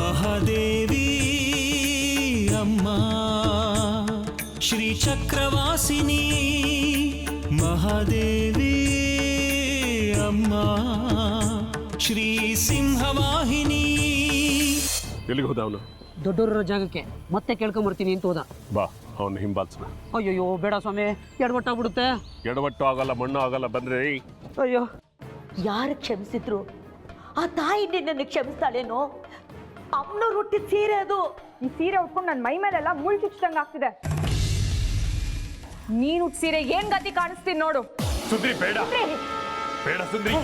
ಮಹಾದೇವಿ ಅಮ್ಮ ಶ್ರೀ ಚಕ್ರವಾಸಿನಿ ಮಹಾದೇವಿ ಅಮ್ಮ ಶ್ರೀ ಸಿಂಹವಾಹಿನಿ. ಎಲ್ಲಿಗೆ ಹೋದ ಅವನು? ದೊಡ್ಡವರ ಜಾಗಕ್ಕೆ ಮತ್ತೆ ಕೇಳ್ಕೊಂಬರ್ತೀನಿ ಅಂತ ಹೋದ. ಬಾ ಅವನು ಹಿಂಬಾಲ್ಸನ. ಅಯ್ಯೋ ಬೇಡ ಸ್ವಾಮಿ, ಎಡವಟ್ಟಾಗ್ಬಿಡುತ್ತೆ. ಎಡವಟ್ಟು ಆಗಲ್ಲ, ಮಣ್ಣು ಆಗಲ್ಲ, ಬಂದ್ರೆ ಅಯ್ಯೋ ಯಾರು ಕ್ಷಮಿಸಿದ್ರು ಆ ತಾಯಿ ನಿನ್ನನ್ನು ಕ್ಷಮಿಸ್ತಾಳೇನೋ? ಅಮ್ಮನವ್ರು ಹುಟ್ಟಿದ ಸೀರೆ ಅದು. ಈ ಸೀರೆ ಉಟ್ಕೊಂಡು ನನ್ನ ಮೈ ಮೇಲೆಲ್ಲ ಮುಳ್ಳು ಚುಚ್ಚದಂಗೆ ಆಗ್ತಿದೆ. ನೀನು ಉಟ್ ಸೀರೆ ಏನ್ ಗತಿ ಕಾಣಿಸ್ತೀನಿ ನೋಡು. ಸುಂದ್ರಿ ಬೇಡ ಬೇಡ ಸುಂದ್ರಿ.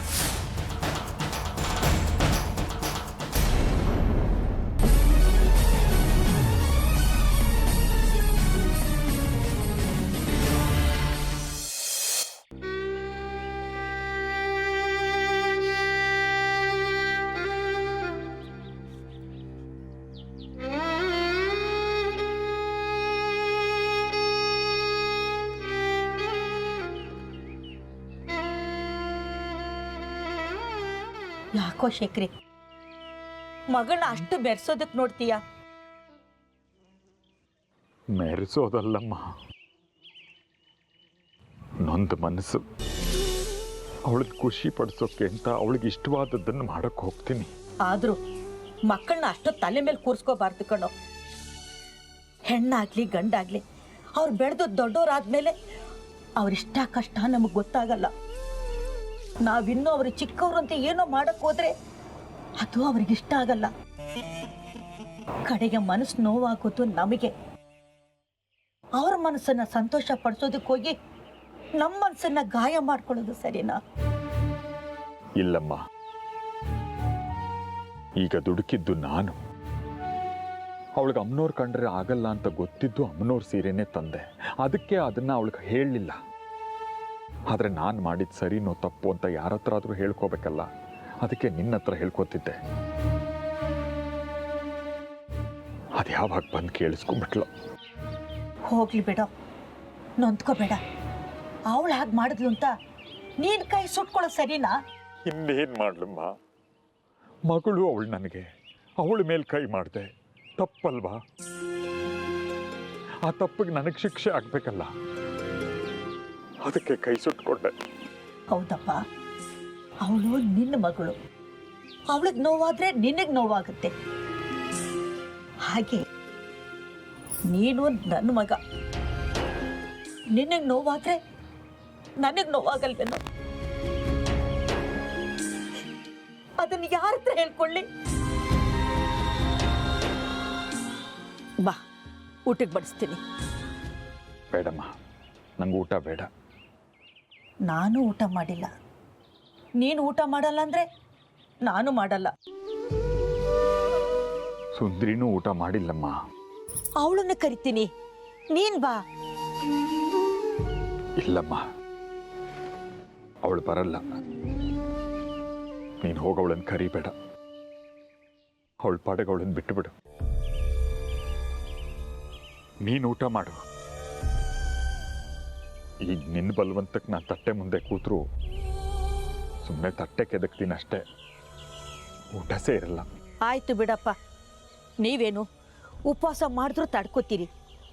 ಯಾಕೋ ಶೇಖರಿ, ಮಗಳನ್ನ ಅಷ್ಟು ಬೆರೆಸೋದಕ್ಕೆ ನೋಡ್ತೀಯ? ಮೆರೆಸೋದಲ್ಲಮ್ಮ, ನೊಂದು ಮನಸ್ಸು ಅವಳಿಗೆ ಖುಷಿ ಪಡಿಸೋಕೆ ಅಂತ ಅವಳಿಗೆ ಇಷ್ಟವಾದದ್ದನ್ನು ಮಾಡಕ್ಕೆ ಹೋಗ್ತೀನಿ. ಆದ್ರೂ ಮಕ್ಕಳನ್ನ ಅಷ್ಟು ತಲೆ ಮೇಲೆ ಕೂರಿಸ್ಕೋಬಾರ್ದು ಕಣೋ. ಹೆಣ್ಣಾಗ್ಲಿ ಗಂಡಾಗ್ಲಿ ಅವ್ರು ಬೆಳೆದು ದೊಡ್ಡವರಾದ್ಮೇಲೆ ಅವ್ರಿಷ್ಟ ಕಷ್ಟ ನಮಗೆ ಗೊತ್ತಾಗಲ್ಲ. ನಾವಿನ್ನೂ ಅವ್ರು ಚಿಕ್ಕವ್ರು ಅಂತ ಏನೋ ಮಾಡಕ್ ಹೋದ್ರೆ ಅದು ಅವ್ರಿಗಿಷ್ಟ ಆಗಲ್ಲ. ಕಡೆಗೆ ಮನಸ್ಸು ನೋವಾಗೋದು ನಮಗೆ. ಅವ್ರ ಮನಸ್ಸನ್ನ ಸಂತೋಷ ಪಡಿಸೋದಕ್ಕೆ ಹೋಗಿ ನಮ್ಮ ಮನಸ್ಸನ್ನ ಗಾಯ ಮಾಡ್ಕೊಳ್ಳೋದು ಸರಿನಾ? ಇಲ್ಲಮ್ಮ, ಈಗ ದುಡುಕಿದ್ದು ನಾನು. ಅವಳಿಗೆ ಅಮ್ಮನವ್ರು ಕಂಡ್ರೆ ಆಗಲ್ಲ ಅಂತ ಗೊತ್ತಿದ್ದು ಅಮ್ಮನವ್ರ ಸೀರೆನೇ ತಂದೆ. ಅದಕ್ಕೆ ಅದನ್ನ ಅವಳಿಗೆ ಹೇಳಲಿಲ್ಲ. ಆದರೆ ನಾನು ಮಾಡಿದ ಸರಿನೋ ತಪ್ಪು ಅಂತ ಯಾರ ಹತ್ರ ಆದರೂ ಹೇಳ್ಕೋಬೇಕಲ್ಲ, ಅದಕ್ಕೆ ನಿನ್ನ ಹತ್ರ ಹೇಳ್ಕೊತಿದ್ದೆ. ಅದು ಯಾವಾಗ ಬಂದು ಕೇಳಿಸ್ಕೊಂಡ್ಬಿಟ್ಲು. ಹೋಗ್ಲಿ ಬೇಡ, ನೊಂದ್ಕೋಬೇಡ. ಅವಳು ಹಾಗೆ ಮಾಡಿದ್ಲು ಅಂತ ನೀನ್ ಕೈ ಸುಟ್ಕೊಳ್ಳೋ ಸರಿನಾ? ಇನ್ನೇನು ಮಾಡ್ಲಮ್ಮ, ಮಗಳು ಅವಳು ನನಗೆ, ಅವಳ ಮೇಲೆ ಕೈ ಮಾಡಿದೆ, ತಪ್ಪಲ್ವಾ? ಆ ತಪ್ಪಿಗೆ ನನಗೆ ಶಿಕ್ಷೆ ಆಗ್ಬೇಕಲ್ಲ, ಅದಕ್ಕೆ ಕೈ ಸುಟ್ಕೊಂಡೆ. ಹೌದಪ್ಪ, ಅವಳು ನಿನ್ನ ಮಗಳು. ಅವಳಿಗೆ ನೋವಾದ್ರೆ ನಿನಗೆ ನೋವಾಗುತ್ತೆ. ಹಾಗೆ ನೀನು ನನ್ನ ಮಗ. ನಿನಗೆ ನೋವಾದ್ರೆ ನನಗೆ ನೋವಾಗಲ್ವೇನೋ? ಅದನ್ನು ಯಾರ ಹತ್ರ ಹೇಳ್ಕೊಳ್ಳಿ? ಬಾ, ಊಟಕ್ಕೆ ಬಡಿಸ್ತೀನಿ. ಬೇಡಮ್ಮ, ನಂಗೆ ಊಟ ಬೇಡ. ನಾನು ಊಟ ಮಾಡಿಲ್ಲ. ನೀನು ಊಟ ಮಾಡಲ್ಲ ಅಂದ್ರೆ ನಾನು ಮಾಡಲ್ಲ. ಸುಂದ್ರಿನೂ ಊಟ ಮಾಡಿಲ್ಲಮ್ಮ. ಅವಳನ್ನ ಕರಿತೀನಿ, ನೀನ್ ಬಾ. ಇಲ್ಲಮ್ಮ, ಅವಳು ಬರಲ್ಲ. ನೀನು ಹೋಗವಳನ್ನು ಕರಿಬೇಡ. ಅವಳ ಪಾಡೆಗೆ ಅವಳನ್ನು ಬಿಟ್ಟುಬಿಡು. ನೀನು ಊಟ ಮಾಡು. ಈಗ ನಿನ್ನ ಬಲವಂತಕ್ಕೆ ನಾನು ತಟ್ಟೆ ಮುಂದೆ ಕೂತ್ರು ಸುಮ್ಮನೆ ತಟ್ಟೆ ಕೆದಕ್ತೀನಿ ಅಷ್ಟೇ, ಊಟ ಸೇರಲ್ಲ. ಆಯ್ತು ಬಿಡಪ್ಪ, ನೀವೇನು ಉಪವಾಸ ಮಾಡಿದ್ರೂ ತಡ್ಕೋತೀರಿ,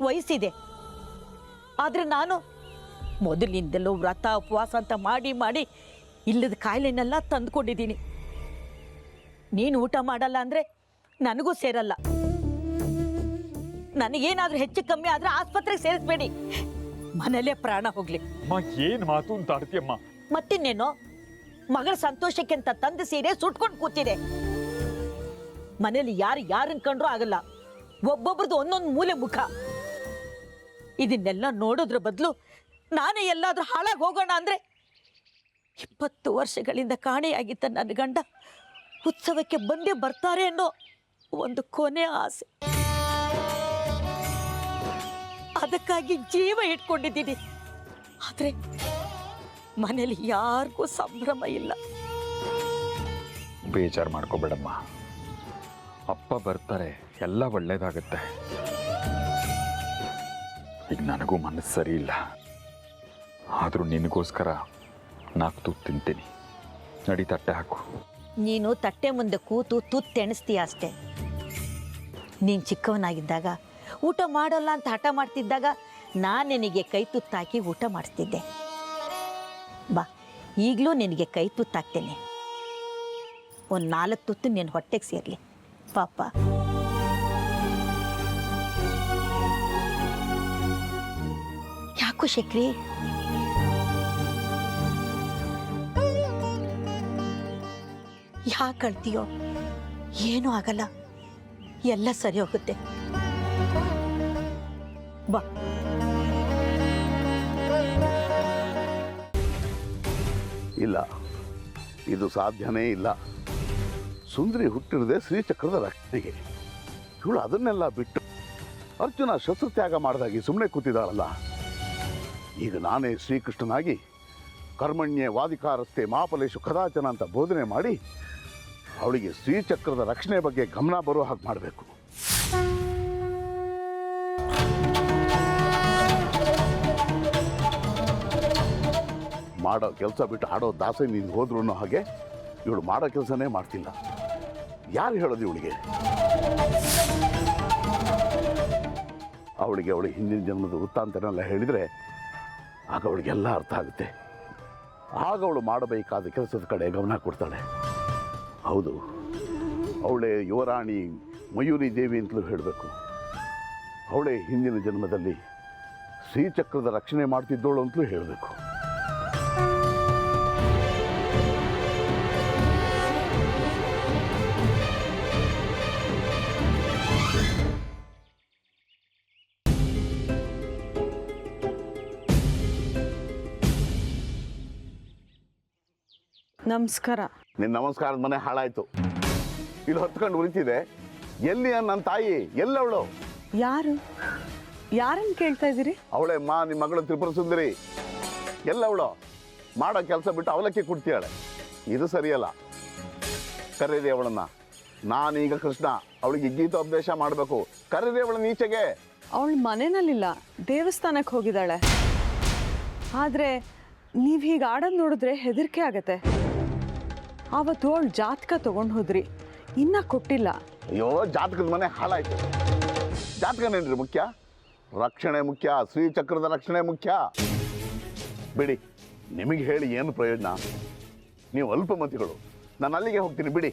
ವಯಸ್ಸಿದೆ. ಆದ್ರೆ ನಾನು ಮೊದಲಿಂದಲೂ ವ್ರತ ಉಪವಾಸ ಅಂತ ಮಾಡಿ ಮಾಡಿ ಇಲ್ಲದ ಕಾಯಿಲೆನೆಲ್ಲ ತಂದುಕೊಂಡಿದ್ದೀನಿ. ನೀನು ಊಟ ಮಾಡಲ್ಲ ಅಂದರೆ ನನಗೂ ಸೇರಲ್ಲ. ನನಗೇನಾದರೂ ಹೆಚ್ಚು ಕಮ್ಮಿ ಆದರೆ ಆಸ್ಪತ್ರೆಗೆ ಸೇರಿಸ್ಬೇಡಿ, ಮನೇಲೇ ಪ್ರಾಣ ಹೋಗ್ಲಿ. ಅಮ್ಮ, ಏನು ಮಾತು ಅಂತ ಆಡ್ತೀಯಮ್ಮ? ಮತ್ತಿನ್ನೇನೋ, ಮಗಳ ಸಂತೋಷಕ್ಕೆ ಅಂತ ತಂದೆ ಸೀರೆ ಸುಟ್ಕೊಂಡು ಕೂತಿದೆ. ಮನೇಲಿ ಯಾರನ್ನ ಕಂಡ್ರೂ ಆಗಲ್ಲ, ಒಬ್ಬೊಬ್ರದ್ದು ಒಂದೊಂದು ಮೂಲೆ ಮುಖ. ಇದನ್ನೆಲ್ಲ ನೋಡೋದ್ರ ಬದಲು ನಾನೇ ಎಲ್ಲಾದ್ರೂ ಹಾಳಾಗಿ ಹೋಗೋಣ ಅಂದ್ರೆ 20 ವರ್ಷಗಳಿಂದ ಕಾಣೆಯಾಗಿದ್ದ ನನ್ನ ಗಂಡ ಉತ್ಸವಕ್ಕೆ ಬಂದೇ ಬರ್ತಾರೆ ಅನ್ನೋ ಒಂದು ಕೊನೆ ಆಸೆ. ಅದಕ್ಕಾಗಿ ಜೀವ ಇಟ್ಕೊಂಡಿದ್ದೀನಿ. ಆದ್ರೆ ಮನೇಲಿ ಯಾರಿಗೂ ಸಂಭ್ರಮ ಇಲ್ಲ. ಬೇಜಾರು ಮಾಡ್ಕೋಬೇಡಮ್ಮ, ಅಪ್ಪ ಬರ್ತಾರೆ, ಎಲ್ಲ ಒಳ್ಳೇದಾಗುತ್ತೆ. ಈಗ ನನಗೂ ಮನಸ್ಸು ಸರಿ ಇಲ್ಲ, ಆದರೂ ನಿನಗೋಸ್ಕರ 4 ತುತ್ತು ತಿಂತೀನಿ. ನಡಿ, ತಟ್ಟೆ ಹಾಕು. ನೀನು ತಟ್ಟೆ ಮುಂದೆ ಕೂತು ತುತ್ತೆಣಿಸ್ತೀಯ ಅಷ್ಟೇ. ನೀನು ಚಿಕ್ಕವನಾಗಿದ್ದಾಗ ಊಟ ಮಾಡೋಲ್ಲ ಅಂತ ಹಠ ಮಾಡ್ತಿದ್ದಾಗ ನಾನು ನಿನಗೆ ಕೈ ತುತ್ತಾಕಿ ಊಟ ಮಾಡಿಸ್ತಿದ್ದೆ. ಬಾ, ಈಗಲೂ ನಿನಗೆ ಕೈ ತುತ್ತಾಕ್ತೇನೆ. ಒಂದು 4 ತುತ್ತು ನಿನ್ನ ಹೊಟ್ಟೆಗೆ ಸೇರಲಿ ಪಾಪ. ಯಾಕೋ ಶಕ್ರಿ? ಯಾಕೆ ಅಳ್ತೀಯೋ? ಏನೂ ಆಗಲ್ಲ, ಎಲ್ಲ ಸರಿ ಹೋಗುತ್ತೆ. ಬಾ. ಇಲ್ಲ, ಇದು ಸಾಧ್ಯನೇ ಇಲ್ಲ. ಸುಂದರಿ ಹುಟ್ಟಿರದೆ ಶ್ರೀಚಕ್ರದ ರಕ್ಷಣೆಗೆ. ಇವಳು ಅದನ್ನೆಲ್ಲ ಬಿಟ್ಟು ಅರ್ಜುನ ಶಸ್ತ್ರತ್ಯಾಗ ಮಾಡಿದಾಗಿ ಸುಮ್ಮನೆ ಕೂತಿದ್ದಾಳಲ್ಲ. ಈಗ ನಾನೇ ಶ್ರೀಕೃಷ್ಣನಾಗಿ ಕರ್ಮಣ್ಯೆ ವಾದಿಕಾರಸ್ತೆ ಮಾಫಲೇಶು ಕದಾಚನ ಅಂತ ಬೋಧನೆ ಮಾಡಿ ಅವಳಿಗೆ ಶ್ರೀಚಕ್ರದ ರಕ್ಷಣೆ ಬಗ್ಗೆ ಗಮನ ಬರೋ ಹಾಗೆ ಮಾಡಬೇಕು. ಮಾಡೋ ಕೆಲಸ ಬಿಟ್ಟು ಆಡೋ ದಾಸೆ ನೀನು ಹೋದ್ರೂ ಹಾಗೆ ಇವಳು ಮಾಡೋ ಕೆಲಸನೇ ಮಾಡ್ತಿಲ್ಲ. ಯಾರು ಹೇಳೋದು ಇವಳಿಗೆ? ಅವಳಿಗೆ ಅವಳು ಹಿಂದಿನ ಜನ್ಮದ ವೃತ್ತಾಂತನೆಲ್ಲ ಹೇಳಿದರೆ ಆಗ ಅವಳಿಗೆಲ್ಲ ಅರ್ಥ ಆಗುತ್ತೆ. ಆಗ ಅವಳು ಮಾಡಬೇಕಾದ ಕೆಲಸದ ಕಡೆ ಗಮನ ಕೊಡ್ತಾಳೆ. ಹೌದು, ಅವಳೇ ಯುವರಾಣಿ ಮಯೂರಿ ದೇವಿ ಅಂತಲೂ ಹೇಳಬೇಕು. ಅವಳೇ ಹಿಂದಿನ ಜನ್ಮದಲ್ಲಿ ಶ್ರೀಚಕ್ರದ ರಕ್ಷಣೆ ಮಾಡ್ತಿದ್ದೋಳು ಅಂತಲೂ ಹೇಳಬೇಕು. ನಮಸ್ಕಾರ. ನಿನ್ನ ನಮಸ್ಕಾರದ ಮನೆ ಹಾಳಾಯ್ತು. ಇಲ್ಲಿ ಹೊತ್ಕೊಂಡು ಉಳಿತಿದೆ. ಎಲ್ಲಿ ನನ್ನ ತಾಯಿ? ಎಲ್ಲವಳು? ಯಾರನ್ನು ಕೇಳ್ತಾ ಇದ್ದೀರಿ? ಅವಳೇ ಅಮ್ಮ, ನಿಮ್ಮ ಮಗಳು ತ್ರಿಪುರ ಸುಂದರಿ. ಎಲ್ಲವಳು? ಮಾಡೋ ಕೆಲಸ ಬಿಟ್ಟು ಅವಲಕ್ಕಿ ಕುಡ್ತೀಯಾಳೆ. ಇದು ಸರಿಯಲ್ಲ. ಕರೀರಿ ಅವಳನ್ನ. ನಾನೀಗ ಕೃಷ್ಣ, ಅವಳಿಗೆ ಗೀತೋಪದೇಶ ಮಾಡಬೇಕು. ಕರೀರಿ ಅವಳನ್ನ ಈಚೆಗೆ. ಅವಳು ಮನೆಯಲ್ಲಿಲ್ಲ, ದೇವಸ್ಥಾನಕ್ಕೆ ಹೋಗಿದ್ದಾಳೆ. ಆದರೆ ನೀವು ಹೀಗೆ ಆಡೋದು ನೋಡಿದ್ರೆ ಹೆದರಿಕೆ ಆಗತ್ತೆ. ಆವತ್ತು ಅವಳು ಜಾತಕ ತೊಗೊಂಡು ಹೋದ್ರಿ, ಇನ್ನೂ ಕೊಟ್ಟಿಲ್ಲ. ಅಯ್ಯೋ, ಜಾತಕದ ಮನೆ ಹಾಳಾಯ್ತು. ಜಾತಕನೇನ್ರಿ ಮುಖ್ಯ? ರಕ್ಷಣೆ ಮುಖ್ಯ. ಶ್ರೀಚಕ್ರದ ರಕ್ಷಣೆ ಮುಖ್ಯ. ಬಿಡಿ, ನಿಮಗೆ ಹೇಳಿ ಏನು ಪ್ರಯೋಜನ? ನೀವು ಅಲ್ಪಮತಿಗಳು. ನಾನು ಅಲ್ಲಿಗೆ ಹೋಗ್ತೀನಿ, ಬಿಡಿ.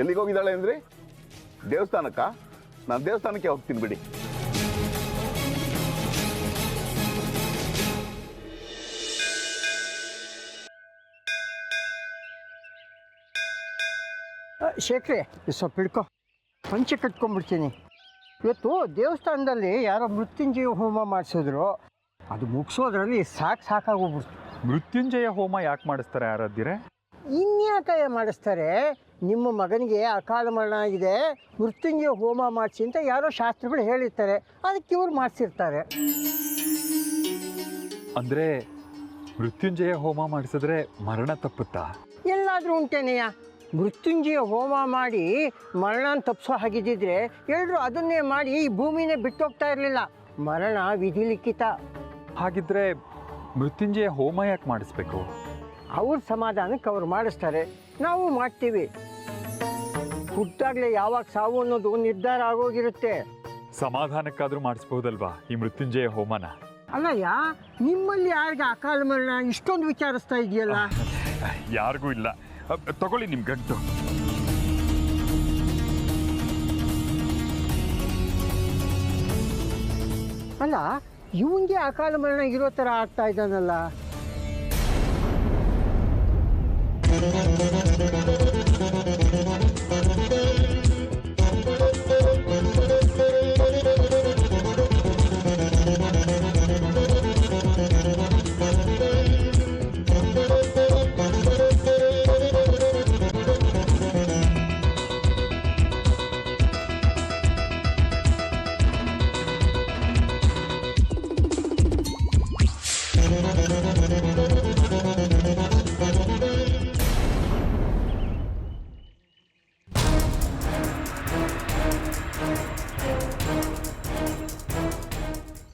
ಎಲ್ಲಿಗೆ ಹೋಗಿದ್ದಾಳೆ ಅಂದ್ರಿ? ದೇವಸ್ಥಾನಕ್ಕ? ನಾನು ದೇವಸ್ಥಾನಕ್ಕೆ ಹೋಗ್ತೀನಿ, ಬಿಡಿ. ಶೇಖರೆ, ಸ್ವಲ್ಪ ಹಿಡ್ಕೊ. ಪಂಚೆ ಕಟ್ಕೊಂಡ್ಬಿಡ್ತೀನಿ. ಇವತ್ತು ದೇವಸ್ಥಾನದಲ್ಲಿ ಯಾರೋ ಮೃತ್ಯುಂಜಯ ಹೋಮ ಮಾಡಿಸಿದ್ರು. ಅದು ಮುಗಿಸೋದ್ರಲ್ಲಿ ಸಾಕಾಗೋಗ್ಬಿಡ್ತು. ಮೃತ್ಯುಂಜಯ ಹೋಮ ಯಾಕೆ ಮಾಡಿಸ್ತಾರೆ ಆರಾಧ್ಯರೇ? ಇನ್ಯಾಕೆ ಮಾಡಿಸ್ತಾರೆ? ನಿಮ್ಮ ಮಗನಿಗೆ ಅಕಾಲ ಮರಣ ಆಗಿದೆ, ಮೃತ್ಯುಂಜಯ ಹೋಮ ಮಾಡಿಸಿ ಅಂತ ಯಾರೋ ಶಾಸ್ತ್ರಗಳು ಹೇಳಿರ್ತಾರೆ. ಅದಕ್ಕೆ ಇವ್ರು ಮಾಡಿಸಿರ್ತಾರೆ. ಅಂದರೆ ಮೃತ್ಯುಂಜಯ ಹೋಮ ಮಾಡಿಸಿದ್ರೆ ಮರಣ ತಪ್ಪುತ್ತಾ? ಎಲ್ಲಾದರೂ ಉಂಟೇನೆಯ? ಮೃತ್ಯುಂಜಯ ಹೋಮ ಮಾಡಿ ಮರಣ ತಪ್ಪಿಸೋ ಹಾಗಿದ್ದಿದ್ರೆ ಎಲ್ಲರೂ ಅದನ್ನೇ ಮಾಡಿ ಈ ಭೂಮಿನೇ ಬಿಟ್ಟೋಗ್ತಾ ಇರಲಿಲ್ಲ. ಮರಣ ವಿಧಿಲಿಖಿತ. ಹಾಗಿದ್ರೆ ಮೃತ್ಯುಂಜಯ ಹೋಮ ಯಾಕೆ ಮಾಡಿಸ್ಬೇಕು? ಅವ್ರ ಸಮಾಧಾನಕ್ಕೆ ಅವ್ರು ಮಾಡಿಸ್ತಾರೆ, ನಾವು ಮಾಡ್ತೀವಿ. ಹುಟ್ಟಾಗಲೇ ಯಾವಾಗ ಸಾವು ಅನ್ನೋದು ನಿರ್ಧಾರ ಆಗೋಗಿರುತ್ತೆ. ಸಮಾಧಾನಕ್ಕಾದರೂ ಮಾಡಿಸ್ಬೋದಲ್ವಾ ಈ ಮೃತ್ಯುಂಜಯ ಹೋಮನ? ಅಲ್ಲಯ್ಯ, ನಿಮ್ಮಲ್ಲಿ ಯಾರಿಗೆ ಅಕಾಲ ಮರಣ ಇಷ್ಟೊಂದು ವಿಚಾರಿಸ್ತಾ ಇದೆಯಲ್ಲ? ಯಾರಿಗೂ ಇಲ್ಲ. ತಗೊಳ್ಳಿ ನಿಮ್ಮ ಗಂಟು. ಅಲ್ಲ, ಇವನಿಗೆ ಅಕಾಲ ಮರಣ ಇರೋ ಥರ ಆಗ್ತಾ ಇದ್ದಾನಲ್ಲ?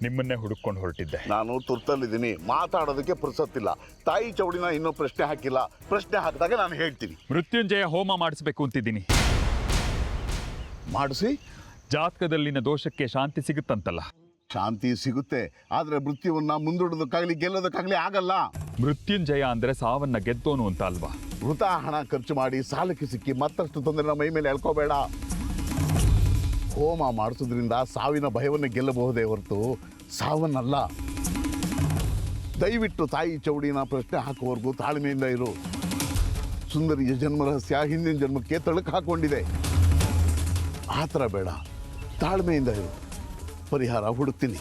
ನಿಮ್ಮನ್ನೇ ಹುಡುಕೊಂಡು ಹೊರಟಿದ್ದೆ. ನಾನು ತುರ್ತಲ್ಲಿದ್ದೀನಿ, ಮಾತಾಡೋದಕ್ಕೆ ಪುರ್ಸೊತ್ತಿಲ್ಲ. ತಾಯಿ ಚೌಡಿನ ಇನ್ನೂ ಪ್ರಶ್ನೆ ಹಾಕಿಲ್ಲ. ಪ್ರಶ್ನೆ ಹಾಕಿದಾಗ ನಾನು ಹೇಳ್ತೀನಿ. ಮೃತ್ಯುಂಜಯ ಹೋಮ ಮಾಡಿಸ್ಬೇಕು ಅಂತಿದ್ದೀನಿ. ಮಾಡಿಸಿ. ಜಾತಕದಲ್ಲಿನ ದೋಷಕ್ಕೆ ಶಾಂತಿ ಸಿಗುತ್ತಂತಲ್ಲ. ಶಾಂತಿ ಸಿಗುತ್ತೆ, ಆದರೆ ಮೃತ್ಯುವನ್ನ ಮುಂದೂಡೋದಕ್ಕಾಗಲಿ ಗೆಲ್ಲೋದಕ್ಕಾಗಲಿ ಆಗಲ್ಲ. ಮೃತ್ಯುಂಜಯ ಅಂದರೆ ಸಾವನ್ನ ಗೆದ್ದೋನು ಅಂತ ಅಲ್ವಾ? ವೃಥಾ ಹಣ ಖರ್ಚು ಮಾಡಿ ಸಾಲಕ್ಕೆ ಸಿಕ್ಕಿ ಮತ್ತಷ್ಟು ತೊಂದರೆ ಮೈ ಮೇಲೆ ಎಳ್ಕೋಬೇಡ. ಹೋಮ ಮಾಡಿಸೋದ್ರಿಂದ ಸಾವಿನ ಭಯವನ್ನು ಗೆಲ್ಲಬಹುದೇ ಹೊರತು ಸಾವನ್ನಲ್ಲ. ದಯವಿಟ್ಟು ತಾಯಿ ಚೌಡಿನ ಪ್ರಶ್ನೆ ಹಾಕುವವರೆಗೂ ತಾಳ್ಮೆಯಿಂದ ಇರು. ಸುಂದರಿಯ ಜನ್ಮ ರಹಸ್ಯ ಹಿಂದಿನ ಜನ್ಮಕ್ಕೆ ತಳುಕು ಹಾಕೊಂಡಿದೆ. ಆ ಥರ ಬೇಡ, ತಾಳ್ಮೆಯಿಂದ ಇರು. ಪರಿಹಾರ ಹುಡುಕ್ತೀನಿ.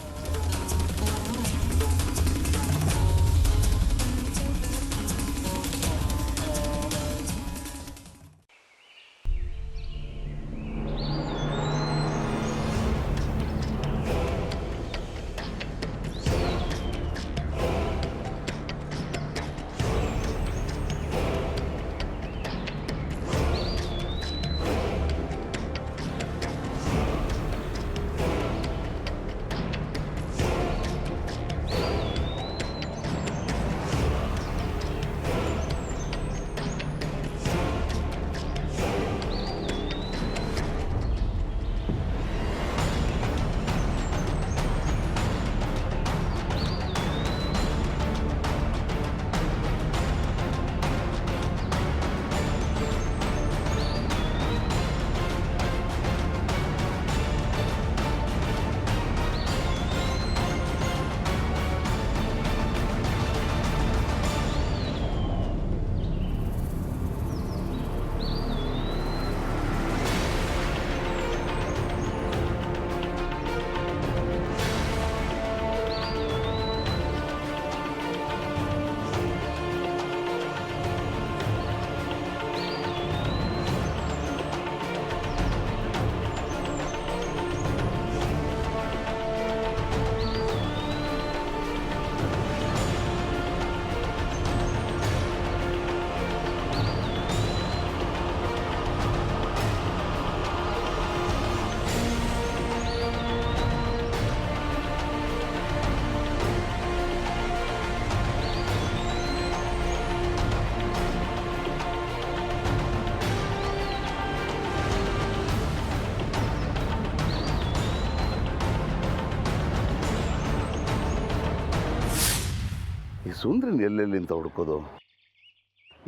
ಈ ಸುಂದ್ರನ್ ಎಲ್ಲೆಲ್ಲಿ ಅಂತ ಹುಡುಕೋದು?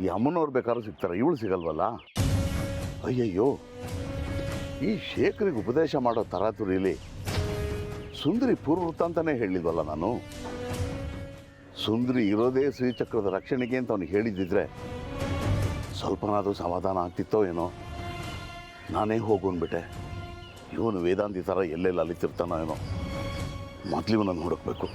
ಈ ಅಮ್ಮನವ್ರು ಬೇಕಾದ್ರೂ ಸಿಗ್ತಾರೆ, ಇವಳು ಸಿಗಲ್ವಲ್ಲ. ಅಯ್ಯಯ್ಯೋ, ಈ ಶೇಖರಿಗೆ ಉಪದೇಶ ಮಾಡೋ ತರಾತುರಿಲಿ ಸುಂದರಿ ಪೂರ್ವವೃತ್ತ ಅಂತಾನೆ ಹೇಳಿದ್ವಲ್ಲ ನಾನು. ಸುಂದರಿ ಇರೋದೇ ಶ್ರೀಚಕ್ರದ ರಕ್ಷಣೆಗೆ ಅಂತ ಅವನಿಗೆ ಹೇಳಿದ್ದಿದ್ರೆ ಸ್ವಲ್ಪನಾದರೂ ಸಮಾಧಾನ ಆಗ್ತಿತ್ತೋ ಏನೋ. ನಾನೇ ಹೋಗೋನ್ಬಿಟ್ಟೆ. ಇವನು ವೇದಾಂತಿ ಥರ ಎಲ್ಲೆಲ್ಲಿ ಅಲಿತಿರ್ತಾನೋ ಏನೋ. ಮೊದಲು ಇವನನ್ನು ಹುಡುಕ್ಬೇಕು.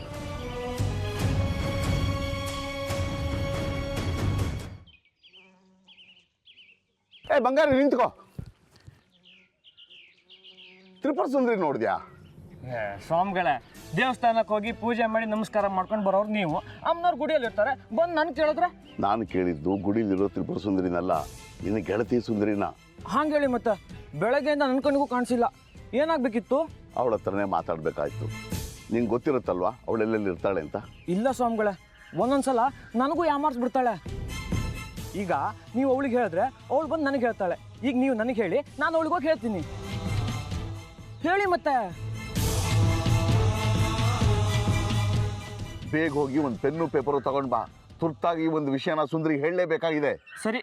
ಬಂಗಾರ ನಿಂತ್ಕೋ. ತ್ರಿಪುರ ಸುಂದರಿ ನೋಡಿದ್ಯಾ? ಸ್ವಾಮಿಗಳೇ, ದೇವಸ್ಥಾನಕ್ಕೆ ಹೋಗಿ ಪೂಜೆ ಮಾಡಿ ನಮಸ್ಕಾರ ಮಾಡ್ಕೊಂಡು ಬರೋರು ನೀವು. ಅಮ್ಮನವ್ರು ಗುಡಿಯಲ್ಲಿ ಇರ್ತಾರೆ, ಬಂದು ನಾನು ಕೇಳಿದ್ರೆ? ನಾನು ಕೇಳಿದ್ದು ಗುಡಿಲಿರೋ ತ್ರಿಪುರ ಸುಂದರಿನಲ್ಲ, ನಿನ್ನ ಗೆಳತಿ ಸುಂದರಿನ. ಹಾಂಗೆ ಹೇಳಿ, ಮತ್ತೆ ಬೆಳಗ್ಗೆಯಿಂದ ನನ್ನ ಕಣ್ಣಿಗೂ ಕಾಣಿಸಿಲ್ಲ. ಏನಾಗಬೇಕಿತ್ತು? ಅವಳ ಹತ್ರನೇ ಮಾತಾಡಬೇಕಾಯ್ತು. ನಿಂಗೆ ಗೊತ್ತಿರುತ್ತಲ್ವಾ ಅವಳೆಲ್ಲೆಲ್ಲಿ ಇರ್ತಾಳೆ ಅಂತ? ಇಲ್ಲ ಸ್ವಾಮಿಗಳೇ, ಒಂದೊಂದ್ಸಲ ನನಗೂ ಯಾಮಾರಿಸ್ಬಿಡ್ತಾಳೆ. ಈಗ ನೀವು ಅವಳಿಗೆ ಹೇಳಿದ್ರೆ ಅವಳು ಬಂದು ನನಗೆ ಹೇಳ್ತಾಳೆ. ಈಗ ನೀವು ನನಗೆ ಹೇಳಿ, ನಾನು ಅವಳಿಗೆ ಹೋಗಿ ಹೇಳ್ತೀನಿ. ಹೇಳಿ ಮತ್ತೆ. ಬೇಗ ಹೋಗಿ ಒಂದು ಪೆನ್ನು ಪೇಪರು ತಗೊಂಡು ಬಾ. ತುರ್ತಾಗಿ ಒಂದು ವಿಷಯನ ಸುಂದರಿ ಹೇಳಲೇಬೇಕಾಗಿದೆ. ಸರಿ,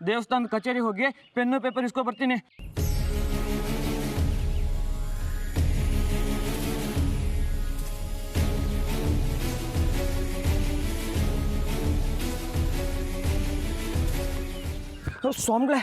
ದೇವಸ್ಥಾನದ ಕಚೇರಿ ಹೋಗಿ ಪೆನ್ನು ಪೇಪರ್ ಇಸ್ಕೊ ಬರ್ತೀನಿ. ಸ್ವಾಮಿಗಳೇ,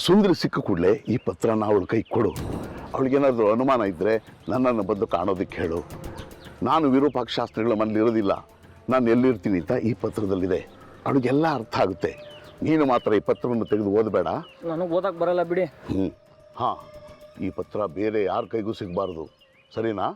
ಸುಂದರಿ ಸಿಕ್ಕ ಕೂಡಲೇ ಈ ಪತ್ರನ ಅವಳ ಕೈ ಕೊಡು. ಅವಳಿಗೇನಾದರೂ ಅನುಮಾನ ಇದ್ದರೆ ನನ್ನನ್ನು ಬಂದು ಕಾಣೋದಕ್ಕೆ ಹೇಳು. ನಾನು ವಿರೂಪಾಕ್ಷ ಶಾಸ್ತ್ರಿಗಳ ಮನೇಲಿ ಇರೋದಿಲ್ಲ, ನಾನು ಎಲ್ಲಿರ್ತೀನಿ ಅಂತ ಈ ಪತ್ರದಲ್ಲಿದೆ. ಅವಳಿಗೆಲ್ಲ ಅರ್ಥ ಆಗುತ್ತೆ. ನೀನು ಮಾತ್ರ ಈ ಪತ್ರವನ್ನು ತೆಗೆದು ಓದಬೇಡ. ನನಗೆ ಓದಕ್ಕೆ ಬರಲ್ಲ ಬಿಡಿ. ಹಾಂ, ಈ ಪತ್ರ ಬೇರೆ ಯಾರ ಕೈಗೂ ಸಿಗಬಾರ್ದು, ಸರಿನಾ?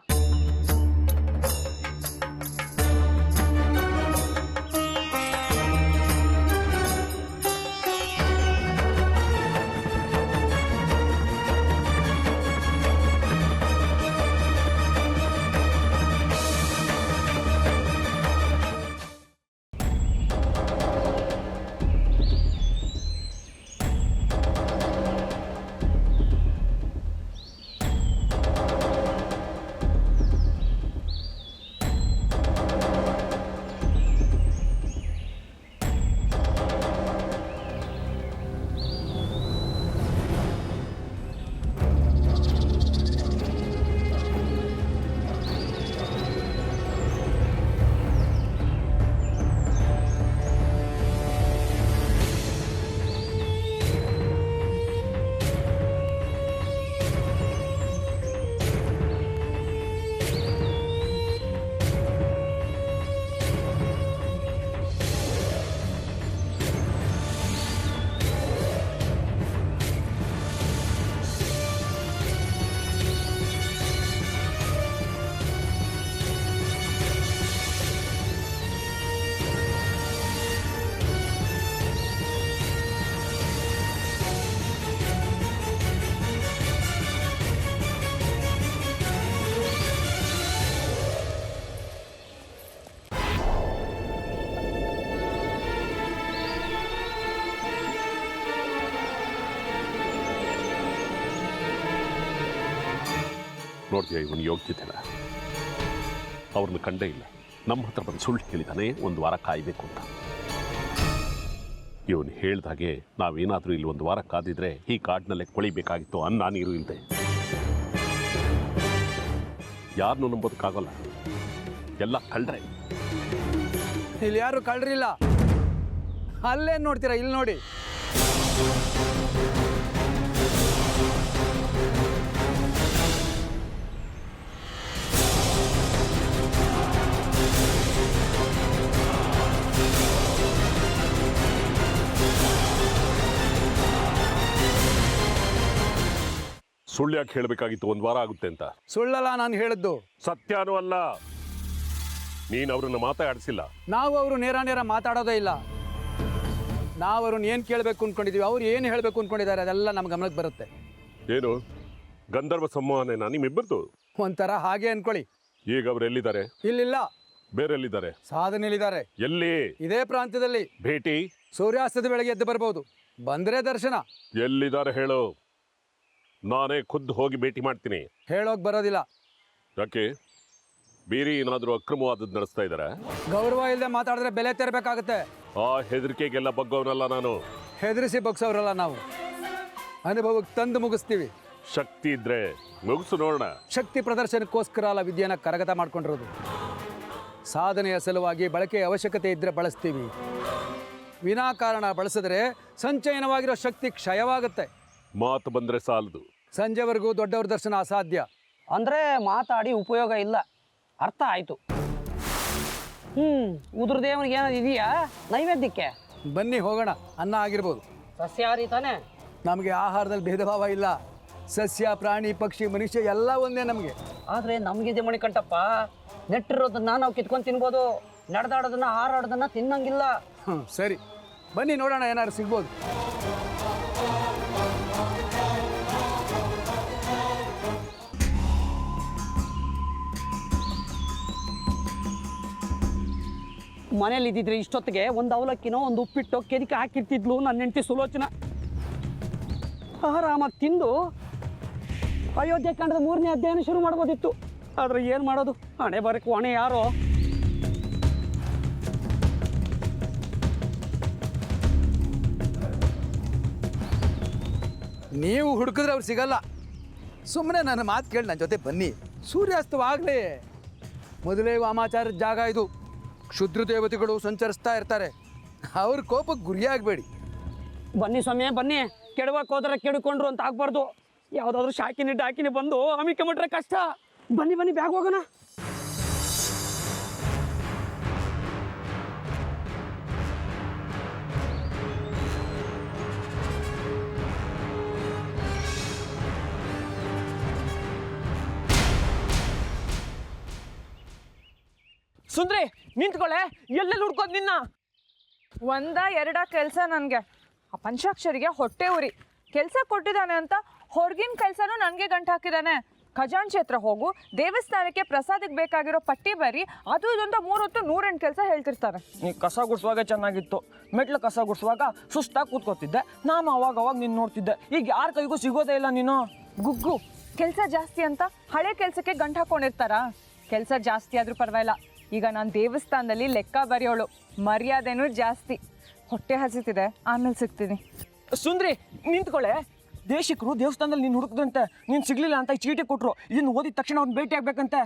ನೋಡ್ತೀಯ, ಇವನು ಯೋಗ್ಯತೆಲ್ಲ. ಅವ್ರನ್ನ ಕಂಡೇ ಇಲ್ಲ, ನಮ್ಮ ಹತ್ರ ಬಂದು ಸುಳ್ಳು ಹೇಳಿದಾನೆ 1 ವಾರ ಕಾಯಬೇಕು ಅಂತ. ಇವನು ಹೇಳ್ದಾಗೆ ನಾವೇನಾದರೂ ಇಲ್ಲಿ 1 ವಾರ ಕಾದಿದ್ರೆ ಈ ಕಾಡಿನಲ್ಲೇ ಕೊಳಿಬೇಕಾಗಿತ್ತು, ಅನ್ನ ನೀರು ಇಲ್ಲದೆ. ಯಾರನ್ನೂ ನಂಬೋದಕ್ಕಾಗಲ್ಲ, ಎಲ್ಲ ಕಳ್ರೆ. ಇಲ್ಲಿ ಯಾರು ಕಳ್ರಿಲ್ಲ. ಅಲ್ಲೇನು ನೋಡ್ತೀರಾ, ಇಲ್ಲಿ ನೋಡಿ. ಸುಳ್ಳು ಯಾಕೆ ಹೇಳಬೇಕಾಗಿತ್ತು 1 ವಾರ ಆಗುತ್ತೆ ಅಂತ? ಸುಳ್ಳಲ್ಲ ನಾನು ಹೇಳಿದ್ದು, ಸತ್ಯನೂ ಅಲ್ಲ. ನೀನು ಅವ್ರನ್ನ ಮಾತಾಡಿಸಿಲ್ಲ. ನಾವು ಅವರು ನೇರ ಮಾತಾಡೋದೇ ಇಲ್ಲ. ನಾವು ಅವ್ರನ್ನ ಏನು ಕೇಳಬೇಕು ಅಂದ್ಕೊಂಡಿದ್ದೀವಿ, ಅವ್ರು ಏನು ಹೇಳಬೇಕು ಅಂದ್ಕೊಂಡಿದ್ದಾರೆ, ಅದೆಲ್ಲ ನಮ್ಮ ಗಮನಕ್ಕೆ ಬರುತ್ತೆ. ಏನು ಗಂಧರ್ವ ಸಂವಹನೇನಾ ನಿಮ್ಮಿಬ್ಬರದು? ಒಂಥರ ಹಾಗೆ ಅನ್ಕೊಳ್ಳಿ. ಈಗ ಅವ್ರು ಎಲ್ಲಿದ್ದಾರೆ? ಇಲ್ಲಿಲ್ಲ, ಬೇರೆ ಎಲ್ಲಿದ್ದಾರೆ? ಸಾಧನೆಯಲ್ಲಿದ್ದಾರೆ. ಎಲ್ಲಿ? ಇದೇ ಪ್ರಾಂತ್ಯದಲ್ಲಿ. ಭೇಟಿ? ಸೂರ್ಯಾಸ್ತದ ಬೆಳಗ್ಗೆ ಎದ್ದು ಬರ್ಬೋದು, ಬಂದರೆ ದರ್ಶನ. ಎಲ್ಲಿದ್ದಾರೆ ಹೇಳು, ನಾನೇ ಖುದ್ದು ಹೋಗಿ ಭೇಟಿ ಮಾಡ್ತೀನಿ. ಹೇಳೋಕ್ ಬರೋದಿಲ್ಲ. ಯಾಕೆ? ಬೇರೆ ಏನಾದರೂ ಅಕ್ರಮವಾದದ್ದು ನಡೆಸ್ತಾ ಇದ್ದಾರೆ? ಗೌರವ ಇಲ್ಲದೆ ಮಾತಾಡಿದ್ರೆ ಬೆಲೆ ತೆರಬೇಕಾಗುತ್ತೆ. ಆ ಹೆದರಿಕೆಗೆಲ್ಲ ಬಗ್ಗವನಲ್ಲ ನಾನು. ಹೆದರಿಸಿ ಬಗ್ಸೋರಲ್ಲ ನಾವು, ಅನುಭವಕ್ಕೆ ತಂದು ಮುಗಿಸ್ತೀವಿ. ಶಕ್ತಿ ಇದ್ರೆ ಮುಗಿಸು ನೋಡೋಣ. ಶಕ್ತಿ ಪ್ರದರ್ಶನಕ್ಕೋಸ್ಕರ ಅಲ್ಲ ವಿದ್ಯೆನ ಕರಗತ ಮಾಡ್ಕೊಂಡಿರೋದು. ಸಾಧನೆಯ ಸಲುವಾಗಿ ಬಳಕೆಯ ಅವಶ್ಯಕತೆ ಇದ್ದರೆ ಬಳಸ್ತೀವಿ. ವಿನಾಕಾರಣ ಬಳಸಿದ್ರೆ ಸಂಚಯನವಾಗಿರೋ ಶಕ್ತಿ ಕ್ಷಯವಾಗುತ್ತೆ. ಮಾತು ಬಂದರೆ ಸಾಲದು. ಸಂಜೆವರೆಗೂ ದೊಡ್ಡವ್ರ ದರ್ಶನ ಅಸಾಧ್ಯ. ಅಂದರೆ ಮಾತಾಡಿ ಉಪಯೋಗ ಇಲ್ಲ, ಅರ್ಥ ಆಯಿತು. ಉದುರ್ದೇವನಿಗೆ ಏನಾದ್ರು ಇದೆಯಾ ನೈವೇದ್ಯಕ್ಕೆ? ಬನ್ನಿ ಹೋಗೋಣ. ಅನ್ನ ಆಗಿರ್ಬೋದು. ಸಸ್ಯಾಹಾರಿ ತಾನೇ? ನಮಗೆ ಆಹಾರದಲ್ಲಿ ಭೇದ ಭಾವ ಇಲ್ಲ. ಸಸ್ಯ, ಪ್ರಾಣಿ, ಪಕ್ಷಿ, ಮನುಷ್ಯ ಎಲ್ಲ ಒಂದೇ ನಮಗೆ. ಆದರೆ ನಮಗಿದೆ ಮಣಿಕಂಠಪ್ಪ, ನೆಟ್ಟಿರೋದನ್ನ ನಾವು ಕಿತ್ಕೊಂಡು ತಿನ್ಬೋದು, ನಡೆದಾಡೋದನ್ನ ಹಾರಾಡೋದನ್ನ ತಿನ್ನಂಗಿಲ್ಲ. ಸರಿ ಬನ್ನಿ ನೋಡೋಣ, ಏನಾದ್ರು ಸಿಗ್ಬೋದು. ಮನೇಲಿ ಇದ್ದಿದ್ರೆ ಇಷ್ಟೊತ್ತಿಗೆ ಒಂದು ಅವಲಕ್ಕಿನೋ ಒಂದು ಉಪ್ಪಿಟ್ಟೋ ಕೆದಿಕೆ ಹಾಕಿರ್ತಿದ್ಲು ನನ್ನ ಹೆಂಡತಿ ಸುಲೋಚನ. ಆರಾಮಾಗಿ ತಿಂದು ಅಯೋಧ್ಯೆ ಕಾಂಡದ 3ನೇ ಅಧ್ಯಾಯನ ಶುರು ಮಾಡ್ಬೋದಿತ್ತು. ಆದರೆ ಏನು ಮಾಡೋದು, ಹಣೆ ಬರಕ್ಕೆ ಹೊಣೆ ಯಾರೋ. ನೀವು ಹುಡುಕಿದ್ರೆ ಅವ್ರು ಸಿಗಲ್ಲ. ಸುಮ್ಮನೆ ನನ್ನ ಮಾತು ಕೇಳಿ ನನ್ನ ಜೊತೆ ಬನ್ನಿ. ಸೂರ್ಯಾಸ್ತವಾಗಲೇ ಮೊದಲೇ ವಾಮಾಚಾರದ ಜಾಗ ಇದು. ಕ್ಷುದ್ರ ದೇವತೆಗಳು ಸಂಚರಿಸ್ತಾ ಇರ್ತಾರೆ. ಅವ್ರ ಕೋಪಕ್ಕೆ ಗುರಿಯಾಗಬೇಡಿ. ಬನ್ನಿ ಸ್ವಾಮಿ ಬನ್ನಿ, ಕೆಡವಕ್ಕೆ ಹೋದ್ರೆ ಕೆಡ್ಕೊಂಡ್ರು ಅಂತ ಆಗ್ಬಾರ್ದು. ಯಾವುದಾದ್ರೂ ಶಾಕಿನಿ ಡಾಕಿನಿ ಬಂದು ಅಮಿಕೆ ಬಿಟ್ರೆ ಕಷ್ಟ. ಬನ್ನಿ ಬನ್ನಿ ಬ್ಯಾಗ್ ಹೋಗೋಣ. ಸುಂದ್ರಿ ನಿಂತ್ಕೊಳ್ಳೆ, ಎಲ್ಲೆಲ್ಲಿ ಹುಡ್ಕೋದು ನಿನ್ನ? ಒಂದ ಎರಡ ಕೆಲಸ ನನಗೆ. ಆ ಪಂಚಾಕ್ಷರಿಗೆ ಹೊಟ್ಟೆ ಉರಿ. ಕೆಲಸ ಕೊಟ್ಟಿದ್ದಾನೆ ಅಂತ ಹೊರಗಿನ ಕೆಲಸನೂ ನನಗೆ ಗಂಟು ಹಾಕಿದ್ದಾನೆ. ಖಜಾಂಚಿ ಹತ್ರ ಹೋಗು, ದೇವಸ್ಥಾನಕ್ಕೆ ಪ್ರಸಾದಕ್ಕೆ ಬೇಕಾಗಿರೋ ಪಟ್ಟಿ ಬರಿ, ಅದು ಇದೊಂದು 3 ಹೊತ್ತು 108 ಕೆಲಸ ಹೇಳ್ತಿರ್ತಾರೆ. ನೀ ಕಸ ಗುಡಿಸುವಾಗ ಚೆನ್ನಾಗಿತ್ತು, ಮೆಟ್ಲು ಕಸ ಗುಡಿಸುವಾಗ ಸುಸ್ತಾಗಿ ಕೂತ್ಕೋತಿದ್ದೆ, ನಾನು ಅವಾಗ ನಿನ್ನ ನೋಡ್ತಿದ್ದೆ. ಈಗ ಯಾರ ಕೈಗೂ ಸಿಗೋದೇ ಇಲ್ಲ ನೀನು. ಗುಗ್ಗು, ಕೆಲಸ ಜಾಸ್ತಿ ಅಂತ ಹಳೆ ಕೆಲಸಕ್ಕೆ ಗಂಟು ಹಾಕೊಂಡಿರ್ತಾರಾ? ಕೆಲಸ ಜಾಸ್ತಿ ಆದ್ರೂ ಪರವಾಗಿಲ್ಲ. ಈಗ ನಾನು ದೇವಸ್ಥಾನದಲ್ಲಿ ಲೆಕ್ಕ ಬರೆಯೋಳು, ಮರ್ಯಾದೆನೂ ಜಾಸ್ತಿ. ಹೊಟ್ಟೆ ಹಸಿತಿದೆ, ಆಮೇಲೆ ಸಿಗ್ತೀನಿ. ಸುಂದ್ರಿ ನಿಂತ್ಕೊಳ್ಳೆ. ದೇಶಿಕರು ದೇವಸ್ಥಾನದಲ್ಲಿ ನೀನು ಹುಡುಕ್ದಂತೆ, ನೀನು ಸಿಗ್ಲಿಲ್ಲ ಅಂತ ಈ ಚೀಟಿ ಕೊಟ್ಟರು. ಇದನ್ನು ಓದಿದ ತಕ್ಷಣ ಅವ್ನು ಭೇಟಿ ಆಗ್ಬೇಕಂತೆ.